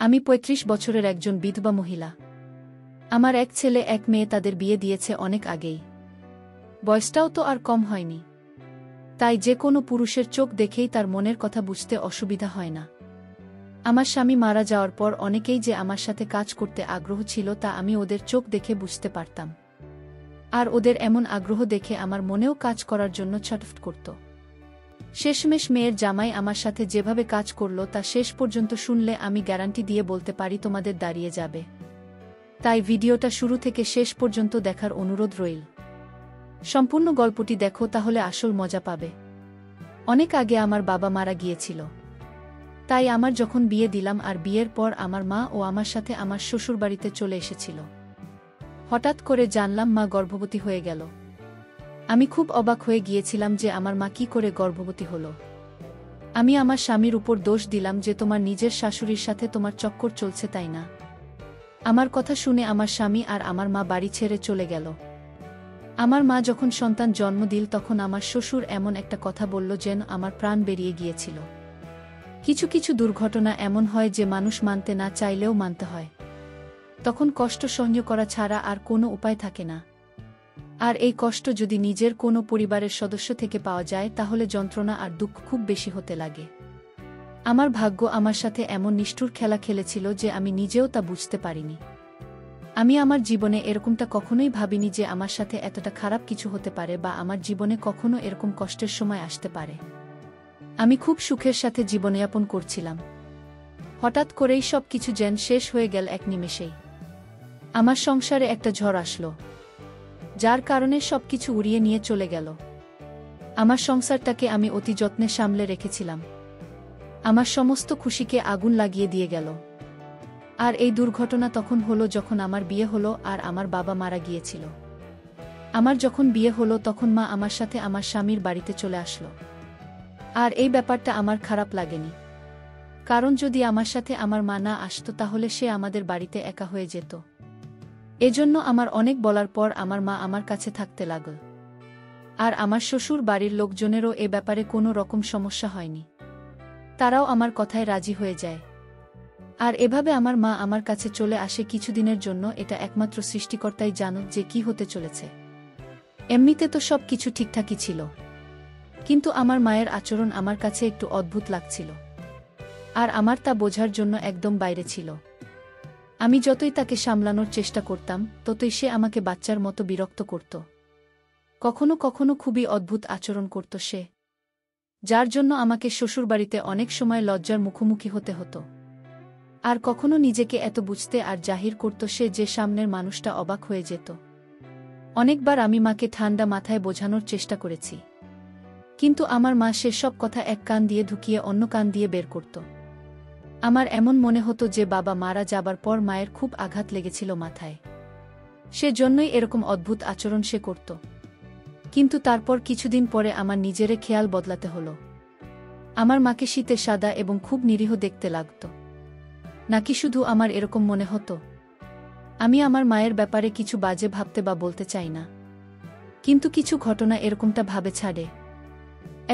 আমি ৩৫ বছরের একজন বিধবা মহিলা। আমার এক ছেলে এক মেয়ে, তাদের বিয়ে দিয়েছে অনেক আগেই। বয়সটাও তো আর কম হয়নি। তাই যে কোনো পুরুষের চোখ দেখেই তার মনের কথা বুঝতে অসুবিধা হয় না। আমার স্বামী মারা যাওয়ার পর অনেকেই যে আমার সাথে কাজ করতে আগ্রহ ছিল তা আমি ওদের চোখ দেখে বুঝতে পারতাম। আর ওদের এমন আগ্রহ দেখে আমার মনেও কাজ করার জন্য ছটফট করত। শেষমেশ মেয়ের জামাই আমার সাথে যেভাবে কাজ করল তা শেষ পর্যন্ত শুনলে আমি গ্যারান্টি দিয়ে বলতে পারি তোমাদের দাঁড়িয়ে যাবে। তাই ভিডিওটা শুরু থেকে শেষ পর্যন্ত দেখার অনুরোধ রইল। সম্পূর্ণ গল্পটি দেখো, তাহলে আসল মজা পাবে। অনেক আগে আমার বাবা মারা গিয়েছিল। তাই আমার যখন বিয়ে দিলাম আর বিয়ের পর আমার মা ও আমার সাথে আমার শ্বশুরবাড়িতে চলে এসেছিল। হঠাৎ করে জানলাম মা গর্ভবতী হয়ে গেল। আমি খুব অবাক হয়ে গিয়েছিলাম যে আমার মা কি করে গর্ভবতী হলো। আমি আমার স্বামীর উপর দোষ দিলাম যে তোমার নিজের শাশুড়ির সাথে তোমার চক্কর চলছে, তাই না? আমার কথা শুনে আমার স্বামী আর আমার মা বাড়ি ছেড়ে চলে গেল। আমার মা যখন সন্তান জন্ম দিল তখন আমার শ্বশুর এমন একটা কথা বলল যেন আমার প্রাণ বেরিয়ে গিয়েছিল। কিছু কিছু দুর্ঘটনা এমন হয় যে মানুষ মানতে না চাইলেও মানতে হয়। তখন কষ্ট সহ্য করা ছাড়া আর কোনো উপায় থাকে না। আর এই কষ্ট যদি নিজের কোনো পরিবারের সদস্য থেকে পাওয়া যায় তাহলে যন্ত্রণা আর দুঃখ খুব বেশি হতে লাগে। আমার ভাগ্য আমার সাথে এমন নিষ্ঠুর খেলা খেলেছিল যে আমি নিজেও তা বুঝতে পারিনি। আমি আমার জীবনে এরকমটা কখনোই ভাবিনি যে আমার সাথে এতটা খারাপ কিছু হতে পারে বা আমার জীবনে কখনো এরকম কষ্টের সময় আসতে পারে। আমি খুব সুখের সাথে জীবনযাপন করছিলাম। হঠাৎ করেই সব কিছু যেন শেষ হয়ে গেল এক নিমেষেই। আমার সংসারে একটা ঝড় আসলো, যার কারণে সবকিছু উড়িয়ে নিয়ে চলে গেল। আমার সংসারটাকে আমি অতি যত্নে সামলে রেখেছিলাম। আমার সমস্ত খুশিকে আগুন লাগিয়ে দিয়ে গেল। আর এই দুর্ঘটনা তখন হলো যখন আমার বিয়ে হলো আর আমার বাবা মারা গিয়েছিল। আমার যখন বিয়ে হলো তখন মা আমার সাথে আমার স্বামীর বাড়িতে চলে আসলো। আর এই ব্যাপারটা আমার খারাপ লাগেনি, কারণ যদি আমার সাথে আমার মা না আসতো তাহলে সে আমাদের বাড়িতে একা হয়ে যেত। এজন্য আমার অনেক বলার পর আমার মা আমার কাছে থাকতে লাগল। আর আমার শ্বশুর বাড়ির লোকজনেরও এ ব্যাপারে কোনো রকম সমস্যা হয়নি। তারাও আমার কথায় রাজি হয়ে যায়। আর এভাবে আমার মা আমার কাছে চলে আসে কিছুদিনের জন্য। এটা একমাত্র সৃষ্টিকর্তাই জানো যে কি হতে চলেছে। এমনিতে তো সব কিছু ঠিকঠাকই ছিল, কিন্তু আমার মায়ের আচরণ আমার কাছে একটু অদ্ভুত লাগছিল। আর আমার তা বোঝার জন্য একদম বাইরে ছিল। আমি যতই তাকে সামলানোর চেষ্টা করতাম ততই সে আমাকে বাচ্চার মতো বিরক্ত করত। কখনো কখনো খুবই অদ্ভুত আচরণ করত সে, যার জন্য আমাকে শ্বশুরবাড়িতে অনেক সময় লজ্জার মুখোমুখি হতে হতো। আর কখনো নিজেকে এত বুঝতে আর জাহির করত সে যে সামনের মানুষটা অবাক হয়ে যেত। অনেকবার আমি মাকে ঠান্ডা মাথায় বোঝানোর চেষ্টা করেছি, কিন্তু আমার মা সেসব কথা এক কান দিয়ে ঢুকিয়ে অন্য কান দিয়ে বের করত। আমার এমন মনে হতো যে বাবা মারা যাবার পর মায়ের খুব আঘাত লেগেছিল মাথায়, সেজন্যই এরকম অদ্ভুত আচরণ সে করত। কিন্তু তারপর কিছুদিন পরে আমার নিজেরে খেয়াল বদলাতে হলো। আমার মাকে শীতে সাদা এবং খুব নিরীহ দেখতে লাগত। নাকি শুধু আমার এরকম মনে হতো? আমি আমার মায়ের ব্যাপারে কিছু বাজে ভাবতে বা বলতে চাই না, কিন্তু কিছু ঘটনা এরকমটা ভাবে ছাড়ে।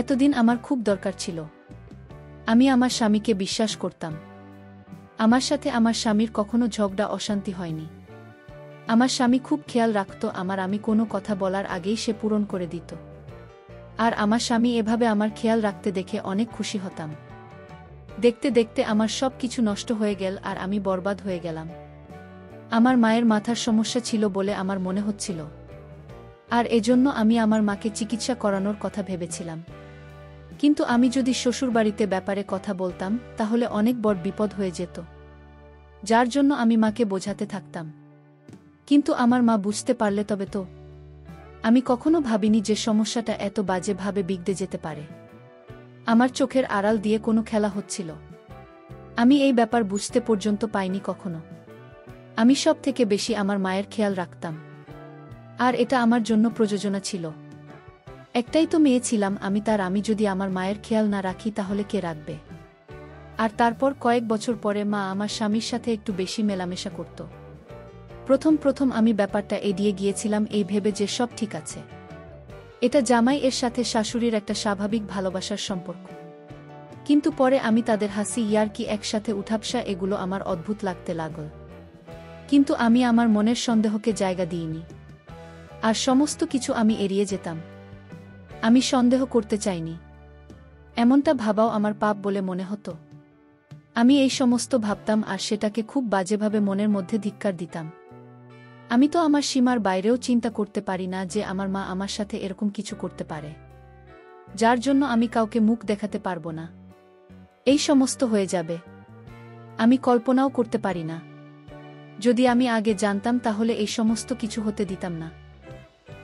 এতদিন আমার খুব দরকার ছিল। আমি আমার স্বামীকে বিশ্বাস করতাম। আমার সাথে আমার স্বামীর কখনো ঝগড়া অশান্তি হয়নি। আমার স্বামী খুব খেয়াল রাখত আমি কোনো কথা বলার আগেই সে পূরণ করে দিত। আর আমার স্বামী এভাবে আমার খেয়াল রাখতে দেখে অনেক খুশি হতাম। দেখতে দেখতে আমার সব কিছু নষ্ট হয়ে গেল আর আমি বরবাদ হয়ে গেলাম। আমার মায়ের মাথার সমস্যা ছিল বলে আমার মনে হচ্ছিল, আর এজন্য আমি আমার মাকে চিকিৎসা করানোর কথা ভেবেছিলাম। কিন্তু আমি যদি শ্বশুরবাড়িতে ব্যাপারে কথা বলতাম তাহলে অনেক বড় বিপদ হয়ে যেত, যার জন্য আমি মাকে বোঝাতে থাকতাম। কিন্তু আমার মা বুঝতে পারলে তবে তো। আমি কখনো ভাবিনি যে সমস্যাটা এত বাজেভাবে বিগড়ে যেতে পারে। আমার চোখের আড়াল দিয়ে কোনো খেলা হচ্ছিল। আমি এই ব্যাপার বুঝতে পর্যন্ত পাইনি কখনো। আমি সব থেকে বেশি আমার মায়ের খেয়াল রাখতাম, আর এটা আমার জন্য প্রযোজনা ছিল। একটাই তো মেয়ে ছিলাম আমি যদি আমার মায়ের খেয়াল না রাখি তাহলে কে রাখবে? আর তারপর কয়েক বছর পরে মা আমার স্বামীর সাথে একটু বেশি মেলামেশা করত। প্রথম আমি ব্যাপারটা এড়িয়ে গিয়েছিলাম এই ভেবে যে সব ঠিক আছে। এটা জামাই এর সাথে শাশুড়ির একটা স্বাভাবিক ভালোবাসার সম্পর্ক। কিন্তু পরে আমি তাদের হাসি ইয়ার্কি একসাথে উঠাপসা এগুলো আমার অদ্ভুত লাগতে লাগল। কিন্তু আমি আমার মনের সন্দেহকে জায়গা দিইনি। আর সমস্ত কিছু আমি এড়িয়ে যেতাম। আমি সন্দেহ করতে চাইনি। এমনটা ভাবাও আমার পাপ বলে মনে হতো। আমি এই সমস্ত ভাবতাম আর সেটাকে খুব বাজেভাবে মনের মধ্যে ধিক্কার দিতাম। আমি তো আমার সীমার বাইরেও চিন্তা করতে পারি না যে আমার মা আমার সাথে এরকম কিছু করতে পারে, যার জন্য আমি কাউকে মুখ দেখাতে পারবো না। এই সমস্ত হয়ে যাবে আমি কল্পনাও করতে পারি না। যদি আমি আগে জানতাম তাহলে এই সমস্ত কিছু হতে দিতাম না।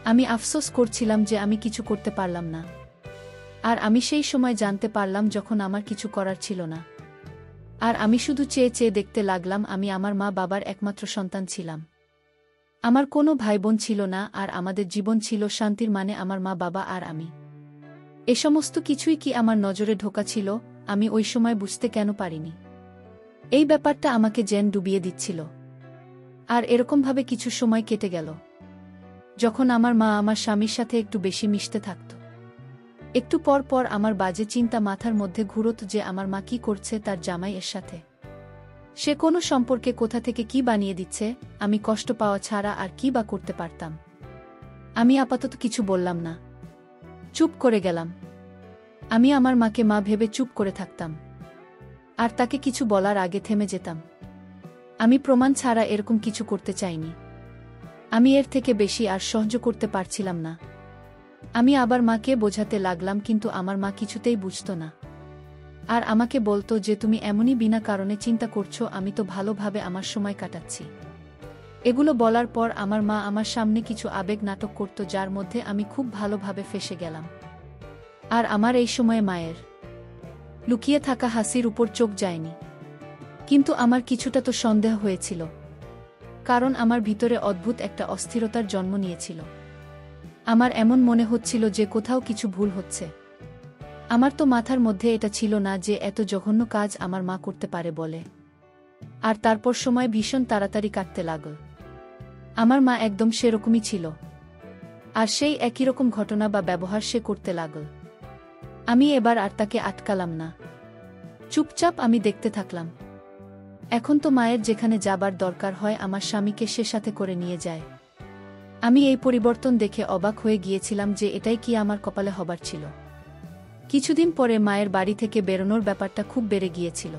আমি আফসোস করছিলাম যে আমি কিছু করতে পারলাম না। আর আমি সেই সময় জানতে পারলাম যখন আমার কিছু করার ছিল না। আর আমি শুধু চেয়ে চেয়ে দেখতে লাগলাম। আমি আমার মা বাবার একমাত্র সন্তান ছিলাম। আমার কোনো ভাইবোন ছিল না, আর আমাদের জীবন ছিল শান্তির, মানে আমার মা বাবা আর আমি। এ সমস্ত কিছুই কি আমার নজরে ঢোকা ছিল? আমি ওই সময় বুঝতে কেন পারিনি? এই ব্যাপারটা আমাকে যেন ডুবিয়ে দিচ্ছিল। আর এরকমভাবে কিছু সময় কেটে গেল, যখন আমার মা আমার স্বামীর সাথে একটু বেশি মিশতে থাকত। একটু পর পর আমার বাজে চিন্তা মাথার মধ্যে ঘুরত যে আমার মা কি করছে তার জামাই এর সাথে। সে কোনো সম্পর্কে কোথা থেকে কি বানিয়ে দিচ্ছে। আমি কষ্ট পাওয়া ছাড়া আর কি বা করতে পারতাম? আমি আপাতত কিছু বললাম না, চুপ করে গেলাম। আমি আমার মাকে মা ভেবে চুপ করে থাকতাম, আর তাকে কিছু বলার আগে থেমে যেতাম। আমি প্রমাণ ছাড়া এরকম কিছু করতে চাইনি। আমি এর থেকে বেশি আর সহ্য করতে পারছিলাম না। আমি আবার মাকে বোঝাতে লাগলাম, কিন্তু আমার মা কিছুতেই বুঝত না। আর আমাকে বলতো যে তুমি এমনই বিনা কারণে চিন্তা করছো, আমি তো ভালোভাবে আমার সময় কাটাচ্ছি। এগুলো বলার পর আমার মা আমার সামনে কিছু আবেগ নাটক করত, যার মধ্যে আমি খুব ভালোভাবে ফেঁসে গেলাম। আর আমার এই সময়ে মায়ের লুকিয়ে থাকা হাসির উপর চোখ যায়নি। কিন্তু আমার কিছুটা তো সন্দেহ হয়েছিল, কারণ আমার ভিতরে অদ্ভুত একটা অস্থিরতার জন্ম নিয়েছিল। আমার এমন মনে হচ্ছিল যে কোথাও কিছু ভুল হচ্ছে। আমার তো মাথার মধ্যে এটা ছিল না যে এত জঘন্য কাজ আমার মা করতে পারে বলে। আর তারপর সময় ভীষণ তাড়াতাড়ি কাটতে লাগল। আমার মা একদম সেরকমই ছিল, আর সেই একই রকম ঘটনা বা ব্যবহার সে করতে লাগল। আমি এবার আর তাকে আটকালাম না। চুপচাপ আমি দেখতে থাকলাম। এখন তো মায়ের যেখানে যাবার দরকার হয় আমার স্বামীকে সে সাথে করে নিয়ে যায়। আমি এই পরিবর্তন দেখে অবাক হয়ে গিয়েছিলাম যে এটাই কি আমার কপালে হবার ছিল। কিছুদিন পরে মায়ের বাড়ি থেকে বেরোনোর ব্যাপারটা খুব বেড়ে গিয়েছিল।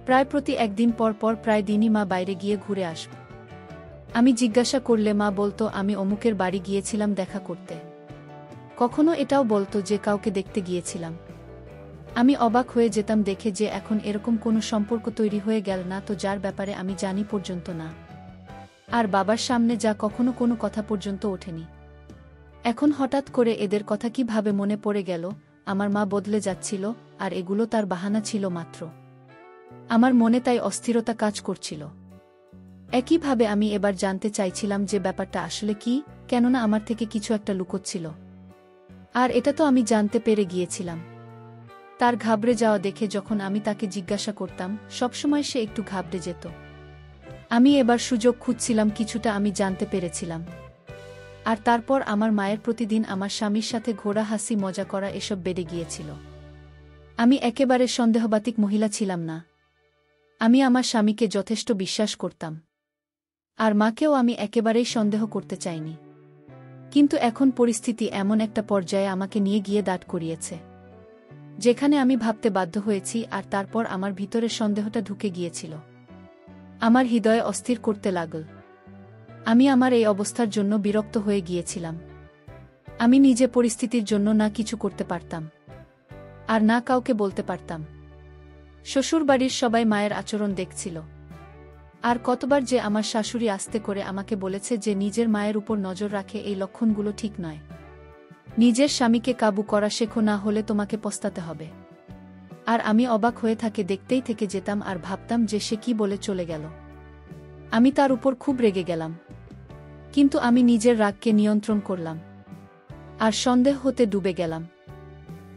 প্রায় প্রতি একদিন পর পর প্রায় দিনই মা বাইরে গিয়ে ঘুরে আসব। আমি জিজ্ঞাসা করলে মা বলতো আমি অমুকের বাড়ি গিয়েছিলাম দেখা করতে। কখনো এটাও বলতো যে কাউকে দেখতে গিয়েছিলাম। আমি অবাক হয়ে যেতাম দেখে যে এখন এরকম কোনো সম্পর্ক তৈরি হয়ে গেল না তো, যার ব্যাপারে আমি জানি পর্যন্ত না। আর বাবার সামনে যা কখনো কোনো কথা পর্যন্ত ওঠেনি। এখন হঠাৎ করে এদের কথা কিভাবে মনে পড়ে গেল? আমার মা বদলে যাচ্ছিল, আর এগুলো তার বাহানা ছিল মাত্র। আমার মনে তাই অস্থিরতা কাজ করছিল। একইভাবে আমি এবার জানতে চাইছিলাম যে ব্যাপারটা আসলে কি, কেননা আমার থেকে কিছু একটা লুকোচ্ছিল। আর এটা তো আমি জানতে পেরে গিয়েছিলাম। তার ঘাবড়ে যাওয়া দেখে যখন আমি তাকে জিজ্ঞাসা করতাম, সবসময় সে একটু ঘাবড়ে যেত। আমি এবার সুযোগ খুঁজছিলাম, কিছুটা আমি জানতে পেরেছিলাম। আর তারপর আমার মায়ের প্রতিদিন আমার স্বামীর সাথে ঘোরা, হাসি মজা করা এসব বেড়ে গিয়েছিল। আমি একেবারে সন্দেহবাতিক মহিলা ছিলাম না। আমি আমার স্বামীকে যথেষ্ট বিশ্বাস করতাম, আর মাকেও আমি একেবারেই সন্দেহ করতে চাইনি। কিন্তু এখন পরিস্থিতি এমন একটা পর্যায়ে আমাকে নিয়ে গিয়ে দাঁড় করিয়েছে, যেখানে আমি ভাবতে বাধ্য হয়েছি। আর তারপর আমার ভিতরে সন্দেহটা ঢুকে গিয়েছিল। আমার হৃদয়ে অস্থির করতে লাগল। আমি আমার এই অবস্থার জন্য বিরক্ত হয়ে গিয়েছিলাম। আমি নিজে পরিস্থিতির জন্য না কিছু করতে পারতাম, আর না কাউকে বলতে পারতাম। শ্বশুরবাড়ির সবাই মায়ের আচরণ দেখছিল। আর কতবার যে আমার শাশুড়ি আস্তে করে আমাকে বলেছে যে নিজের মায়ের উপর নজর রাখে, এই লক্ষণগুলো ঠিক নয়। নিজের স্বামীকে কাবু করা শেখো, না হলে তোমাকে পস্তাতে হবে। আর আমি অবাক হয়ে দেখতেই থেকে যেতাম আর ভাবতাম যে সে কি বলে চলে গেল। আমি তার উপর খুব রেগে গেলাম, কিন্তু আমি নিজের রাগকে নিয়ন্ত্রণ করলাম। আর সন্দেহ হতে ডুবে গেলাম।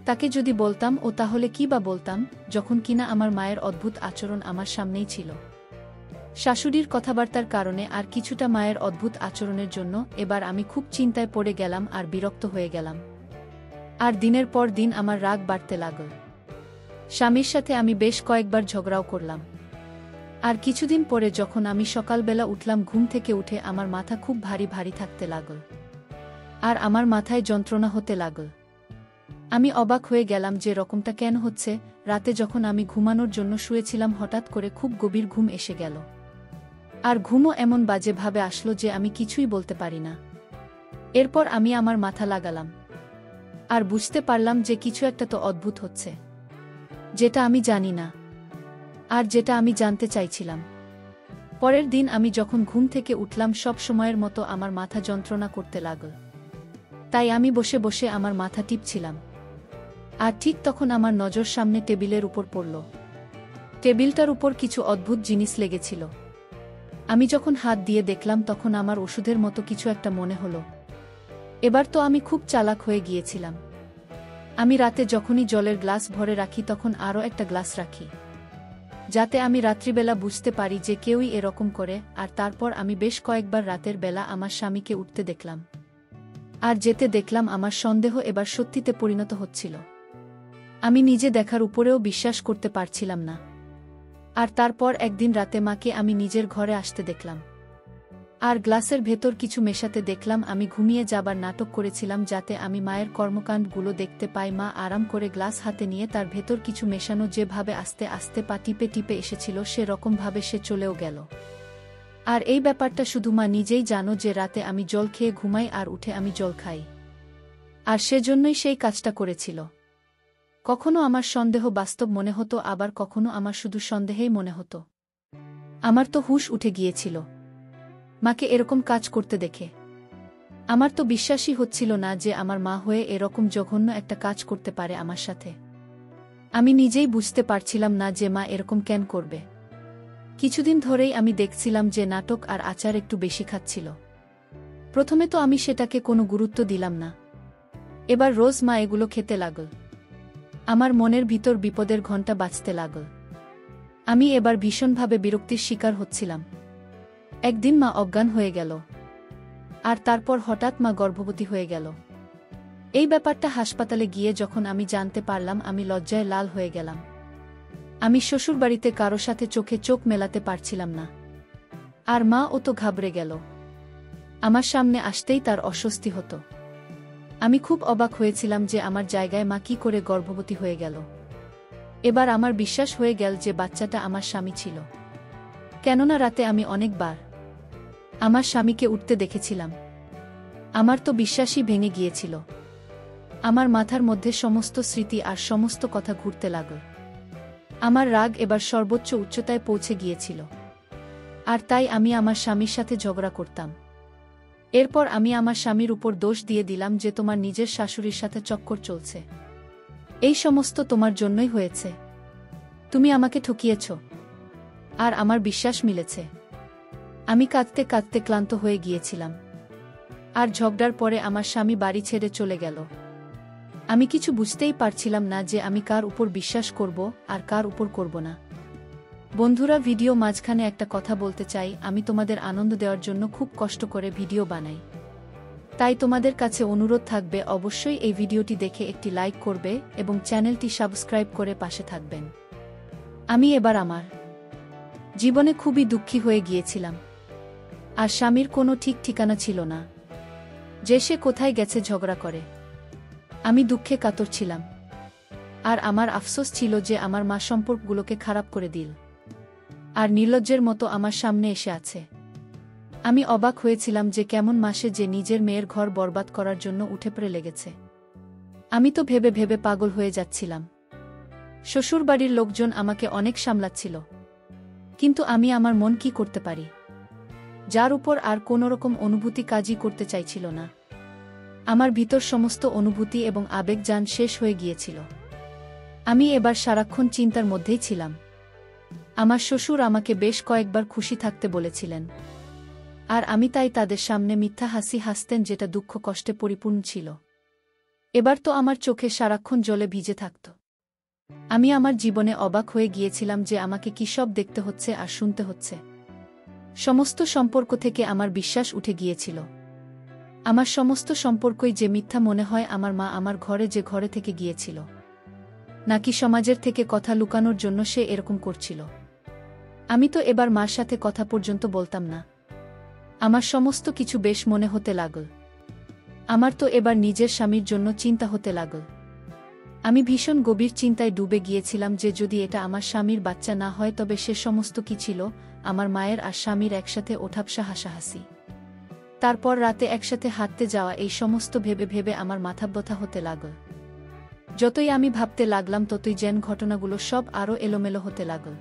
তাকে যদি বলতাম ও তাহলে কি বা বলতাম, যখন কিনা আমার মায়ের অদ্ভুত আচরণ আমার সামনেই ছিল। শাশুড়ির কথাবার্তার কারণে আর কিছুটা মায়ের অদ্ভুত আচরণের জন্য এবার আমি খুব চিন্তায় পড়ে গেলাম আর বিরক্ত হয়ে গেলাম। আর দিনের পর দিন আমার রাগ বাড়তে লাগল। স্বামীর সাথে আমি বেশ কয়েকবার ঝগড়াও করলাম। আর কিছুদিন পরে যখন আমি সকালবেলা উঠলাম, ঘুম থেকে উঠে আমার মাথা খুব ভারী ভারী থাকতে লাগল। আর আমার মাথায় যন্ত্রণা হতে লাগল। আমি অবাক হয়ে গেলাম যে রকমটা কেন হচ্ছে। রাতে যখন আমি ঘুমানোর জন্য শুয়েছিলাম, হঠাৎ করে খুব গভীর ঘুম এসে গেল। আর ঘুমও এমন বাজেভাবে আসলো যে আমি কিছুই বলতে পারি না। এরপর আমি আমার মাথা লাগালাম। আর বুঝতে পারলাম যে কিছু একটা তো অদ্ভুত হচ্ছে, যেটা আমি জানি না, আর যেটা আমি জানতে চাইছিলাম। পরের দিন আমি যখন ঘুম থেকে উঠলাম, সব সময়ের মতো আমার মাথা যন্ত্রণা করতে লাগল। তাই আমি বসে বসে আমার মাথা টিপছিলাম। আর ঠিক তখন আমার নজর সামনে টেবিলের উপর পড়ল। টেবিলটার উপর কিছু অদ্ভুত জিনিস লেগেছিল। আমি যখন হাত দিয়ে দেখলাম, তখন আমার ওষুধের মতো কিছু একটা মনে হলো। এবার তো আমি খুব চালাক হয়ে গিয়েছিলাম। আমি রাতে যখনই জলের গ্লাস ভরে রাখি, তখন আরও একটা গ্লাস রাখি, যাতে আমি রাত্রিবেলা বুঝতে পারি যে কেউই এরকম করে। আর তারপর আমি বেশ কয়েকবার রাতের বেলা আমার স্বামীকে উঠতে দেখলাম। আর যেতে দেখলাম আমার সন্দেহ এবার সত্যিতে পরিণত হচ্ছিল। আমি নিজে দেখার উপরেও বিশ্বাস করতে পারছিলাম না। আর তারপর একদিন রাতে মাকে আমি নিজের ঘরে আসতে দেখলাম। আর গ্লাসের ভেতর কিছু মেশাতে দেখলাম। আমি ঘুমিয়ে যাবার নাটক করেছিলাম যাতে আমি মায়ের কর্মকাণ্ডগুলো দেখতে পাই। মা আরাম করে গ্লাস হাতে নিয়ে তার ভেতর কিছু মেশানো যেভাবে আস্তে আস্তে পা টিপে টিপে এসেছিল, সেরকমভাবে সে চলেও গেল। আর এই ব্যাপারটা শুধু মা নিজেই জানো যে রাতে আমি জল খেয়ে ঘুমাই আর উঠে আমি জল খাই। আর সেজন্যই সেই কাজটা করেছিল। কখনো আমার সন্দেহ বাস্তব মনে হতো, আবার কখনো আমার শুধু সন্দেহেই মনে হতো। আমার তো হুঁশ উঠে গিয়েছিল মাকে এরকম কাজ করতে দেখে। আমার তো বিশ্বাসই হচ্ছিল না যে আমার মা হয়ে এরকম জঘন্য একটা কাজ করতে পারে আমার সাথে। আমি নিজেই বুঝতে পারছিলাম না যে মা এরকম কেন করবে। কিছুদিন ধরেই আমি দেখছিলাম যে নাটক আর আচার একটু বেশি খাচ্ছিল। প্রথমে তো আমি সেটাকে কোনো গুরুত্ব দিলাম না। এবার রোজ মা এগুলো খেতে লাগল। আমার মনের ভিতর বিপদের ঘণ্টা বাজতে লাগল। আমি এবার ভীষণভাবে বিরক্তির শিকার হচ্ছিলাম। একদিন মা অজ্ঞান হয়ে গেল। আর তারপর হঠাৎ মা গর্ভবতী হয়ে গেল। এই ব্যাপারটা হাসপাতালে গিয়ে যখন আমি জানতে পারলাম, আমি লজ্জায় লাল হয়ে গেলাম। আমি শ্বশুরবাড়িতে কারো সাথে চোখে চোখ মেলাতে পারছিলাম না। আর মা ও তো ঘাবড়ে গেল। আমার সামনে আসতেই তার অস্বস্তি হতো। আমি খুব অবাক হয়েছিলাম যে আমার জায়গায় মা কি করে গর্ভবতী হয়ে গেল। এবার আমার বিশ্বাস হয়ে গেল যে বাচ্চাটা আমার স্বামী ছিল। কেননা রাতে আমি অনেকবার আমার স্বামীকে উঠতে দেখেছিলাম। আমার তো বিশ্বাসই ভেঙে গিয়েছিল। আমার মাথার মধ্যে সমস্ত স্মৃতি আর সমস্ত কথা ঘুরতে লাগল। আমার রাগ এবার সর্বোচ্চ উচ্চতায় পৌঁছে গিয়েছিল। আর তাই আমি আমার স্বামীর সাথে ঝগড়া করতাম। এরপর আমি আমার স্বামীর উপর দোষ দিয়ে দিলাম যে তোমার নিজের শাশুড়ির সাথে চক্কর চলছে। এই সমস্ত তোমার জন্যই হয়েছে। তুমি আমাকে ঠকিয়েছ। আর আমার বিশ্বাস মিলেছে। আমি কাঁদতে কাঁদতে ক্লান্ত হয়ে গিয়েছিলাম। আর ঝগড়ার পরে আমার স্বামী বাড়ি ছেড়ে চলে গেল। আমি কিছু বুঝতেই পারছিলাম না যে আমি কার উপর বিশ্বাস করব আর কার উপর করব না। বন্ধুরা, ভিডিও মাঝখানে একটা কথা বলতে চাই। আমি তোমাদের আনন্দ দেওয়ার জন্য খুব কষ্ট করে ভিডিও বানাই। তাই তোমাদের কাছে অনুরোধ থাকবে, অবশ্যই এই ভিডিওটি দেখে একটি লাইক করবে এবং চ্যানেলটি সাবস্ক্রাইব করে পাশে থাকবেন। আমি এবার আমার জীবনে খুবই দুঃখী হয়ে গিয়েছিলাম। আর স্বামীর কোনো ঠিক ঠিকানা ছিল না যে সে কোথায় গেছে ঝগড়া করে। আমি দুঃখে কাতর ছিলাম। আর আমার আফসোস ছিল যে আমার মা সম্পর্কগুলোকে খারাপ করে দিল আর নির্লজ্জের মতো আমার সামনে এসে আছে। আমি অবাক হয়েছিলাম যে কেমন মাসে যে নিজের মেয়ের ঘর বরবাদ করার জন্য উঠে পড়ে লেগেছে। আমি তো ভেবে ভেবে পাগল হয়ে যাচ্ছিলাম। শ্বশুরবাড়ির লোকজন আমাকে অনেক সামলাচ্ছিল, কিন্তু আমি আমার মন কি করতে পারি, যার উপর আর কোনোরকম অনুভূতি কাজই করতে চাইছিল না। আমার ভিতর সমস্ত অনুভূতি এবং আবেগ যান শেষ হয়ে গিয়েছিল। আমি এবার সারাক্ষণ চিন্তার মধ্যেই ছিলাম। আমার শ্বশুর আমাকে বেশ কয়েকবার খুশি থাকতে বলেছিলেন, আর আমি তাই তাদের সামনে মিথ্যা হাসি হাসতেন, যেটা দুঃখ কষ্টে পরিপূর্ণ ছিল। এবার তো আমার চোখে সারাক্ষণ জলে ভিজে থাকত। আমি আমার জীবনে অবাক হয়ে গিয়েছিলাম যে আমাকে কী সব দেখতে হচ্ছে আর শুনতে হচ্ছে। সমস্ত সম্পর্ক থেকে আমার বিশ্বাস উঠে গিয়েছিল। আমার সমস্ত সম্পর্কই যে মিথ্যা মনে হয়। আমার মা আমার ঘরে যে ঘরে থেকে গিয়েছিল, নাকি সমাজের থেকে কথা লুকানোর জন্য সে এরকম করছিল? আমি তো এবার মার সাথে কথা পর্যন্ত বলতাম না। আমার সমস্ত কিছু বেশ মনে হতে লাগল। আমার তো এবার নিজের স্বামীর জন্য চিন্তা হতে লাগল। আমি ভীষণ গভীর চিন্তায় ডুবে গিয়েছিলাম যে যদি এটা আমার স্বামীর বাচ্চা না হয় তবে সে সমস্ত কি ছিল, আমার মায়ের আর স্বামীর একসাথে ওঠাবসা হাসাহাসি, তারপর রাতে একসাথে হাঁটতে যাওয়া, এই সমস্ত ভেবে ভেবে আমার মাথা ব্যথা হতে লাগল। যতই আমি ভাবতে লাগলাম ততই যেন ঘটনাগুলো সব আরও এলোমেলো হতে লাগল।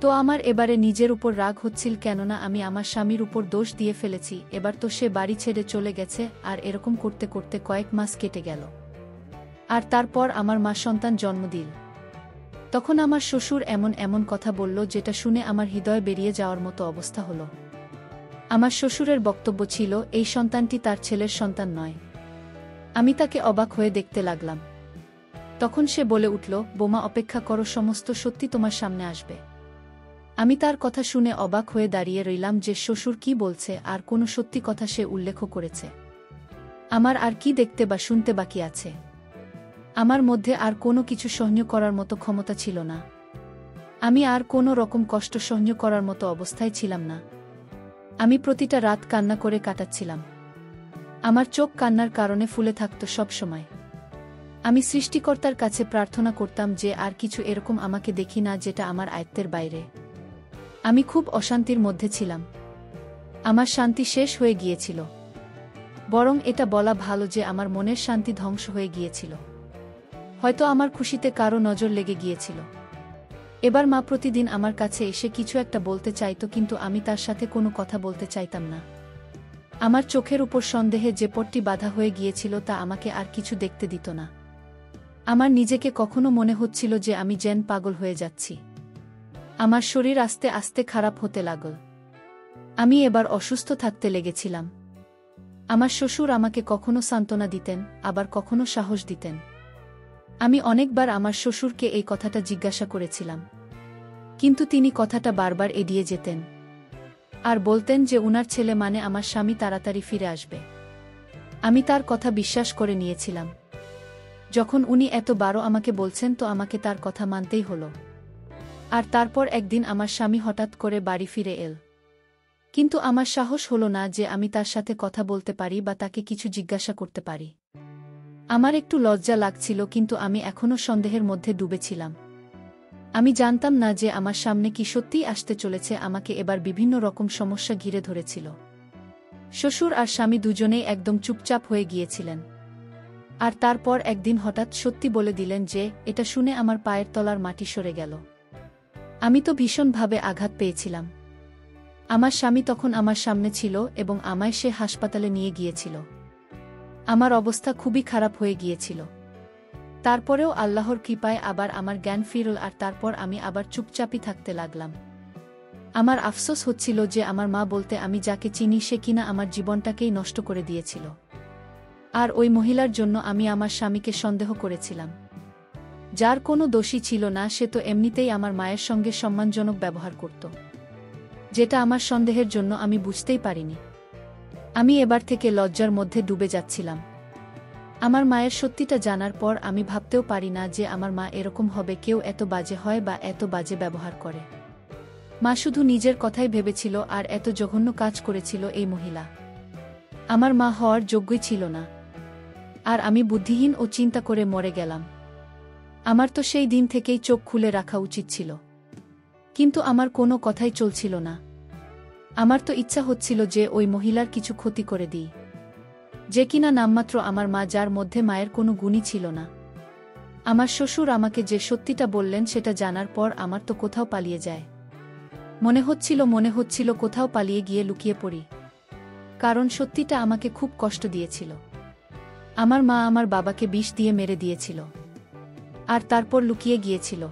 তো আমার এবারে নিজের উপর রাগ হচ্ছিল, কেননা আমি আমার স্বামীর উপর দোষ দিয়ে ফেলেছি। এবার তো সে বাড়ি ছেড়ে চলে গেছে, আর এরকম করতে করতে কয়েক মাস কেটে গেল। আর তারপর আমার মা সন্তান জন্ম দিল। তখন আমার শ্বশুর এমন এমন কথা বলল যেটা শুনে আমার হৃদয় বেরিয়ে যাওয়ার মতো অবস্থা হলো। আমার শ্বশুরের বক্তব্য ছিল এই সন্তানটি তার ছেলের সন্তান নয়। আমি তাকে অবাক হয়ে দেখতে লাগলাম। তখন সে বলে উঠল, বোমা অপেক্ষা করো, সমস্ত সত্যি তোমার সামনে আসবে। আমি তার কথা শুনে অবাক হয়ে দাঁড়িয়ে রইলাম যে শ্বশুর কি বলছে, আর কোনো সত্যি কথা সে উল্লেখ করেছে। আমার আর কি দেখতে বা শুনতে বাকি আছে? আমার মধ্যে আর কোনো কিছু সহ্য করার মতো ক্ষমতা ছিল না। আমি আর কোনো রকম কষ্ট সহ্য করার মতো অবস্থায় ছিলাম না। আমি প্রতিটা রাত কান্না করে কাটাচ্ছিলাম। আমার চোখ কান্নার কারণে ফুলে থাকত সব সময়। আমি সৃষ্টিকর্তার কাছে প্রার্থনা করতাম যে আর কিছু এরকম আমাকে দেখি না যেটা আমার আয়ত্তের বাইরে। আমি খুব অশান্তির মধ্যে ছিলাম। আমার শান্তি শেষ হয়ে গিয়েছিল। বরং এটা বলা ভালো যে আমার মনের শান্তি ধ্বংস হয়ে গিয়েছিল। হয়তো আমার খুশিতে কারো নজর লেগে গিয়েছিল। এবার মা প্রতিদিন আমার কাছে এসে কিছু একটা বলতে চাইত, কিন্তু আমি তার সাথে কোনো কথা বলতে চাইতাম না। আমার চোখের উপর সন্দেহে যে পট্টি বাঁধা হয়ে গিয়েছিল তা আমাকে আর কিছু দেখতে দিত না। আমার নিজেকে কখনো মনে হচ্ছিল যে আমি যেন পাগল হয়ে যাচ্ছি। আমার শরীর আস্তে আস্তে খারাপ হতে লাগল। আমি এবার অসুস্থ থাকতে লেগেছিলাম। আমার শ্বশুর আমাকে কখনো সান্ত্বনা দিতেন, আবার কখনো সাহস দিতেন। আমি অনেকবার আমার শ্বশুরকে এই কথাটা জিজ্ঞাসা করেছিলাম, কিন্তু তিনি কথাটা বারবার এড়িয়ে যেতেন আর বলতেন যে উনার ছেলে মানে আমার স্বামী তাড়াতাড়ি ফিরে আসবে। আমি তার কথা বিশ্বাস করে নিয়েছিলাম। যখন উনি এতবারও আমাকে বলছেন তো আমাকে তার কথা মানতেই হলো। আর তারপর একদিন আমার স্বামী হঠাৎ করে বাড়ি ফিরে এল। কিন্তু আমার সাহস হলো না যে আমি তার সাথে কথা বলতে পারি বা তাকে কিছু জিজ্ঞাসা করতে পারি। আমার একটু লজ্জা লাগছিল, কিন্তু আমি এখনও সন্দেহের মধ্যে ডুবেছিলাম। আমি জানতাম না যে আমার সামনে কি সত্যিই আসতে চলেছে। আমাকে এবার বিভিন্ন রকম সমস্যা ঘিরে ধরেছিল। শ্বশুর আর স্বামী দুজনেই একদম চুপচাপ হয়ে গিয়েছিলেন। আর তারপর একদিন হঠাৎ সত্যি বলে দিলেন যে এটা শুনে আমার পায়ের তলার মাটি সরে গেল। আমি তো ভীষণভাবে আঘাত পেয়েছিলাম। আমার স্বামী তখন আমার সামনে ছিল এবং আমায় সে হাসপাতালে নিয়ে গিয়েছিল। আমার অবস্থা খুবই খারাপ হয়ে গিয়েছিল। তারপরেও আল্লাহর কৃপায় আবার আমার জ্ঞান ফিরল, আর তারপর আমি আবার চুপচাপই থাকতে লাগলাম। আমার আফসোস হচ্ছিল যে আমার মা বলতে আমি যাকে চিনি সে কিনা আমার জীবনটাকেই নষ্ট করে দিয়েছিল। আর ওই মহিলার জন্য আমি আমার স্বামীকে সন্দেহ করেছিলাম। যার কোনো দোষী ছিল না, সে তো এমনিতেই আমার মায়ের সঙ্গে সম্মানজনক ব্যবহার করত, যেটা আমার সন্দেহের জন্য আমি বুঝতেই পারিনি। আমি এবার থেকে লজ্জার মধ্যে ডুবে যাচ্ছিলাম। আমার মায়ের সত্যিটা জানার পর আমি ভাবতেও পারি না যে আমার মা এরকম হবে, কেউ এত বাজে হয় বা এত বাজে ব্যবহার করে। মা শুধু নিজের কথাই ভেবেছিল আর এত জঘন্য কাজ করেছিল এই মহিলা। আমার মা হওয়ার যোগ্যই ছিল না। আর আমি বুদ্ধিহীন ও চিন্তা করে মরে গেলাম। আমার তো সেই দিন থেকেই চোখ খুলে রাখা উচিত ছিল, কিন্তু আমার কোনো কথাই চলছিল না। আমার তো ইচ্ছা হচ্ছিল যে ওই মহিলার কিছু ক্ষতি করে দিই, যে কিনা নামমাত্র আমার মা, যার মধ্যে মায়ের কোনো গুণই ছিল না। আমার শ্বশুর আমাকে যে সত্যিটা বললেন সেটা জানার পর আমার তো কোথাও পালিয়ে যায় মনে হচ্ছিল কোথাও পালিয়ে গিয়ে লুকিয়ে পড়ি, কারণ সত্যিটা আমাকে খুব কষ্ট দিয়েছিল। আমার মা আমার বাবাকে বিষ দিয়ে মেরে দিয়েছিল, আর তারপর লুকিয়ে গিয়েছিল,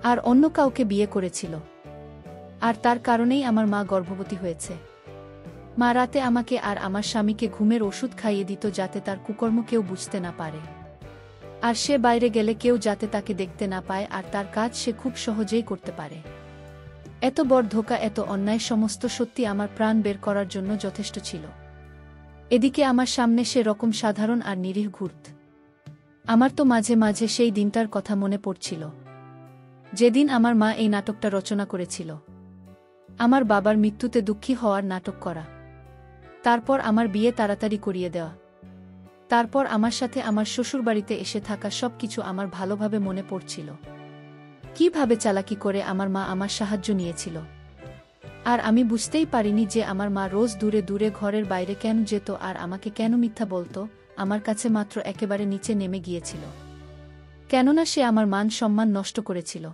আর অন্য কাউকে বিয়ে করেছিল। আর তার কারণেই আমার মা গর্ভবতী হয়েছে। মা রাতে আমাকে আর আমার স্বামীকে ঘুমের ওষুধ খাইয়ে দিত যাতে তার কুকর্ম কেউ বুঝতে না পারে, আর সে বাইরে গেলে কেউ যাতে তাকে দেখতে না পায়, আর তার কাজ সে খুব সহজেই করতে পারে। এত বড় ধোঁকা, এত অন্যায়, সমস্ত সত্যি আমার প্রাণ বের করার জন্য যথেষ্ট ছিল। এদিকে আমার সামনে সে রকম সাধারণ আর নিরীহ ঘুরত। আমার তো মাঝে মাঝে সেই দিনটার কথা মনে পড়ছিল, যেদিন আমার মা এই নাটকটা রচনা করেছিল। আমার বাবার মৃত্যুতে দুঃখী হওয়ার নাটক করা, তারপর আমার বিয়ে তাড়াতাড়ি করিয়ে দেওয়া, তারপর আমার সাথে আমার শ্বশুরবাড়িতে এসে থাকা সব কিছু আমার ভালোভাবে মনে পড়ছিল। কিভাবে চালাকি করে আমার মা আমার সাহায্য নিয়েছিল। আর আমি বুঝতেই পারিনি যে আমার মা রোজ দূরে দূরে ঘরের বাইরে কেন যেত আর আমাকে কেন মিথ্যা বলতো, আমার কাছে মাত্র একেবারে নিচে নেমে গিয়েছিল। কেননা সে আমার মান সম্মান নষ্ট করেছিল।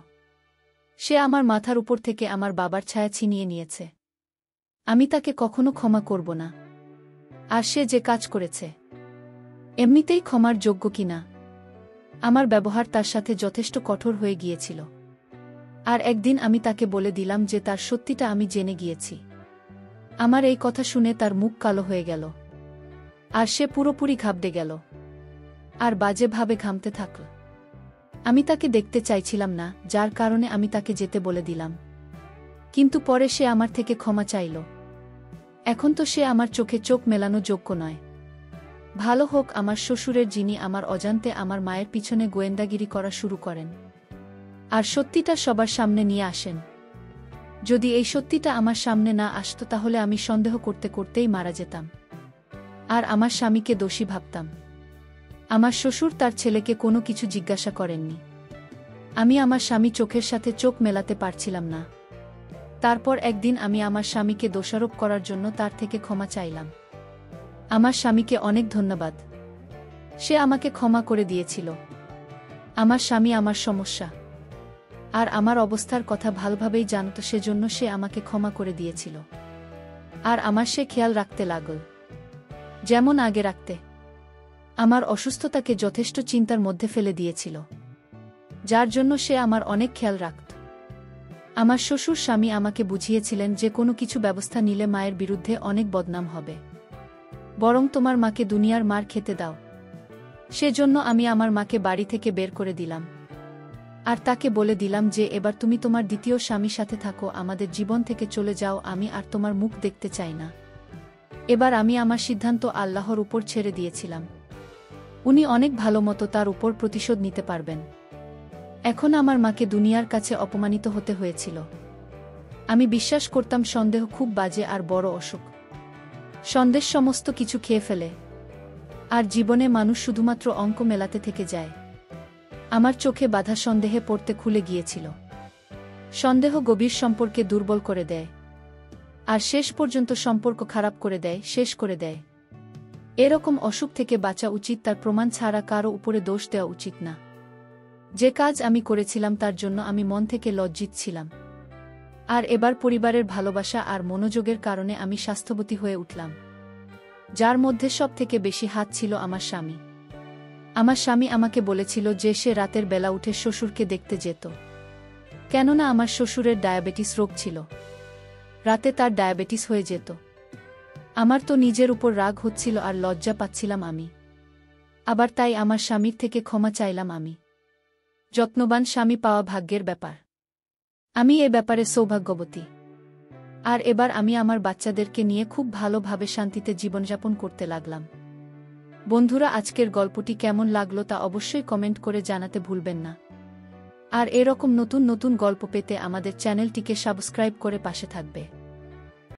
সে আমার মাথার উপর থেকে আমার বাবার ছায়া ছিনিয়ে নিয়েছে। আমি তাকে কখনো ক্ষমা করব না। আর সে যে কাজ করেছে, এমনিতেই ক্ষমার যোগ্য কিনা। আমার ব্যবহার তার সাথে যথেষ্ট কঠোর হয়ে গিয়েছিল। আর একদিন আমি তাকে বলে দিলাম যে তার সত্যিটা আমি জেনে গিয়েছি। আমার এই কথা শুনে তার মুখ কালো হয়ে গেল, আর সে পুরোপুরি ঘাবড়ে গেল, আর বাজেভাবে ঘামতে থাকল। আমি তাকে দেখতে চাইছিলাম না, যার কারণে আমি তাকে যেতে বলে দিলাম। কিন্তু পরে সে আমার থেকে ক্ষমা চাইল। এখন তো সে আমার চোখে চোখ মেলানো যোগ্য নয়। ভালো হোক আমার শ্বশুরের, যিনি আমার অজান্তে আমার মায়ের পিছনে গোয়েন্দাগিরি করা শুরু করেন আর সত্যিটা সবার সামনে নিয়ে আসেন। যদি এই সত্যিটা আমার সামনে না আসতো তাহলে আমি সন্দেহ করতে করতেই মারা যেতাম, আর আমার স্বামীকে দোষী ভাবতাম। আমার শ্বশুর তার ছেলেকে কোনো কিছু জিজ্ঞাসা করেননি। আমি আমার স্বামী চোখের সাথে চোখ মেলাতে পারছিলাম না। তারপর একদিন আমি আমার স্বামীকে দোষারোপ করার জন্য তার থেকে ক্ষমা চাইলাম। আমার স্বামীকে অনেক ধন্যবাদ। সে আমাকে ক্ষমা করে দিয়েছিল। আমার স্বামী আমার সমস্যা আর আমার অবস্থার কথা ভালোভাবেই জানত, সেজন্য সে আমাকে ক্ষমা করে দিয়েছিল। আর আমার সে খেয়াল রাখতে লাগল, যেমন আগে রাখতে। আমার অসুস্থতাকে যথেষ্ট চিন্তার মধ্যে ফেলে দিয়েছিল, যার জন্য সে আমার অনেক খেয়াল রাখত। আমার শ্বশুর স্বামী আমাকে বুঝিয়েছিলেন যে কোনো কিছু ব্যবস্থা নিলে মায়ের বিরুদ্ধে অনেক বদনাম হবে, বরং তোমার মাকে দুনিয়ার মার খেতে দাও। সেজন্য আমি আমার মাকে বাড়ি থেকে বের করে দিলাম, আর তাকে বলে দিলাম যে এবার তুমি তোমার দ্বিতীয় স্বামীর সাথে থাকো, আমাদের জীবন থেকে চলে যাও, আমি আর তোমার মুখ দেখতে চাই না। এবার আমি আমার সিদ্ধান্ত আল্লাহর উপর ছেড়ে দিয়েছিলাম। উনি অনেক ভালো মতো তার উপর প্রতিশোধ নিতে পারবেন। এখন আমার মাকে দুনিয়ার কাছে অপমানিত হতে হয়েছিল। আমি বিশ্বাস করতাম সন্দেহ খুব বাজে আর বড় অসুখ। সন্দেহ সমস্ত কিছু খেয়ে ফেলে, আর জীবনে মানুষ শুধুমাত্র অঙ্ক মেলাতে থেকে যায়। আমার চোখে বাধা সন্দেহে পড়তে খুলে গিয়েছিল। সন্দেহ গভীর সম্পর্কে দুর্বল করে দেয়, আর শেষ পর্যন্ত সম্পর্ক খারাপ করে দেয়, শেষ করে দেয়। এরকম অসুখ থেকে বাঁচা উচিত, তার প্রমাণ ছাড়া কারো উপরে দোষ দেওয়া উচিত না। যে কাজ আমি করেছিলাম তার জন্য আমি মন থেকে লজ্জিত ছিলাম। আর এবার পরিবারের ভালোবাসা আর মনোযোগের কারণে আমি স্বাস্থ্যবতী হয়ে উঠলাম, যার মধ্যে সব থেকে বেশি হাত ছিল আমার স্বামী। আমার স্বামী আমাকে বলেছিল যে সে রাতের বেলা উঠে শ্বশুরকে দেখতে যেত, কেননা আমার শ্বশুরের ডায়াবেটিস রোগ ছিল। রাতে তার ডায়াবেটিস হয়ে যেত। আমার তো নিজের উপর রাগ হচ্ছিল আর লজ্জা পাচ্ছিলাম আমি। আবার তাই আমার স্বামীর থেকে ক্ষমা চাইলাম আমি। যত্নবান স্বামী পাওয়া ভাগ্যের ব্যাপার। আমি এ ব্যাপারে সৌভাগ্যবতী। আর এবার আমি আমার বাচ্চাদেরকে নিয়ে খুব ভালোভাবে শান্তিতে জীবনযাপন করতে লাগলাম। বন্ধুরা, আজকের গল্পটি কেমন লাগলো তা অবশ্যই কমেন্ট করে জানাতে ভুলবেন না। আর এরকম নতুন নতুন গল্প পেতে আমাদের চ্যানেলটিকে সাবস্ক্রাইব করে পাশে থাকবে।